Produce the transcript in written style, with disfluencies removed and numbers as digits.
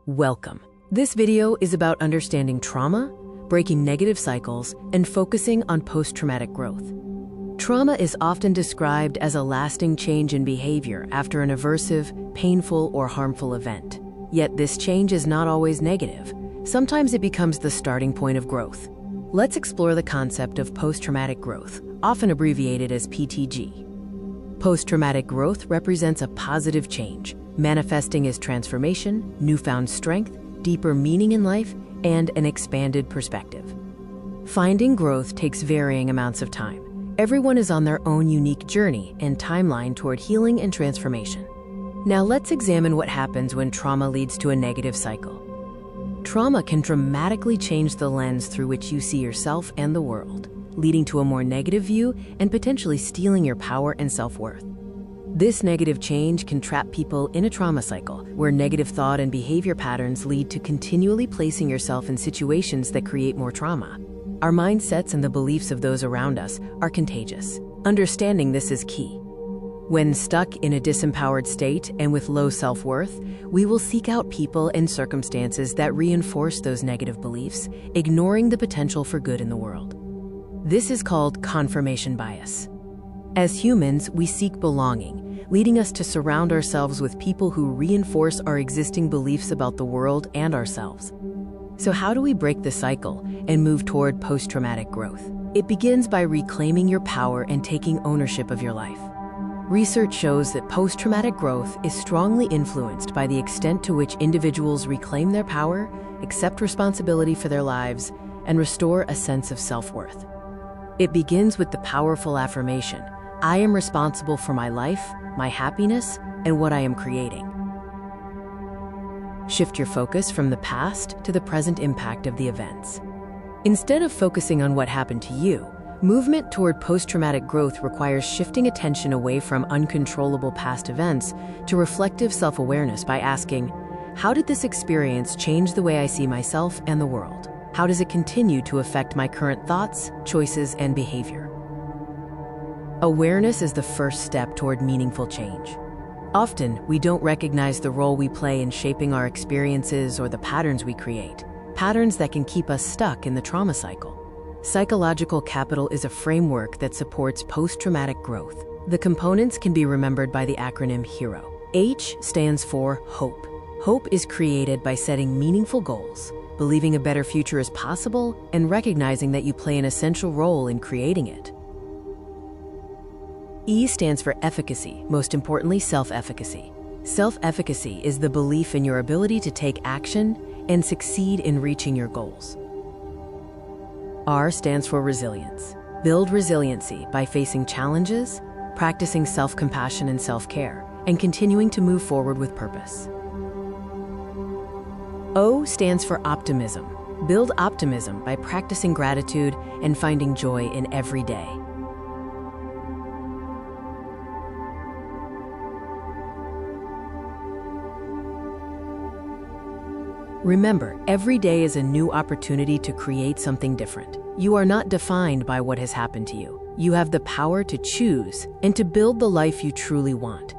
Welcome. This video is about understanding trauma, breaking negative cycles, and focusing on post-traumatic growth. Trauma is often described as a lasting change in behavior after an aversive, painful, or harmful event. Yet this change is not always negative. Sometimes it becomes the starting point of growth. Let's explore the concept of post-traumatic growth, often abbreviated as PTG. Post-traumatic growth represents a positive change, manifesting as transformation, newfound strength, deeper meaning in life, and an expanded perspective. Finding growth takes varying amounts of time. Everyone is on their own unique journey and timeline toward healing and transformation. Now let's examine what happens when trauma leads to a negative cycle. Trauma can dramatically change the lens through which you see yourself and the world, leading to a more negative view and potentially stealing your power and self-worth. This negative change can trap people in a trauma cycle, where negative thought and behavior patterns lead to continually placing yourself in situations that create more trauma. Our mindsets and the beliefs of those around us are contagious. Understanding this is key. When stuck in a disempowered state and with low self-worth, we will seek out people and circumstances that reinforce those negative beliefs, ignoring the potential for good in the world. This is called confirmation bias. As humans, we seek belonging, leading us to surround ourselves with people who reinforce our existing beliefs about the world and ourselves. So how do we break the cycle and move toward post-traumatic growth? It begins by reclaiming your power and taking ownership of your life. Research shows that post-traumatic growth is strongly influenced by the extent to which individuals reclaim their power, accept responsibility for their lives, and restore a sense of self-worth. It begins with the powerful affirmation, I am responsible for my life, my happiness, and what I am creating. Shift your focus from the past to the present impact of the events. Instead of focusing on what happened to you, movement toward post-traumatic growth requires shifting attention away from uncontrollable past events to reflective self-awareness by asking, how did this experience change the way I see myself and the world? How does it continue to affect my current thoughts, choices, and behavior? Awareness is the first step toward meaningful change. Often, we don't recognize the role we play in shaping our experiences or the patterns we create, patterns that can keep us stuck in the trauma cycle. Psychological capital is a framework that supports post-traumatic growth. The components can be remembered by the acronym HERO. H stands for hope. Hope is created by setting meaningful goals, believing a better future is possible, and recognizing that you play an essential role in creating it. E stands for efficacy, most importantly, self-efficacy. Self-efficacy is the belief in your ability to take action and succeed in reaching your goals. R stands for resilience. Build resiliency by facing challenges, practicing self-compassion and self-care, and continuing to move forward with purpose. O stands for optimism. Build optimism by practicing gratitude and finding joy in every day. Remember, every day is a new opportunity to create something different. You are not defined by what has happened to you. You have the power to choose and to build the life you truly want.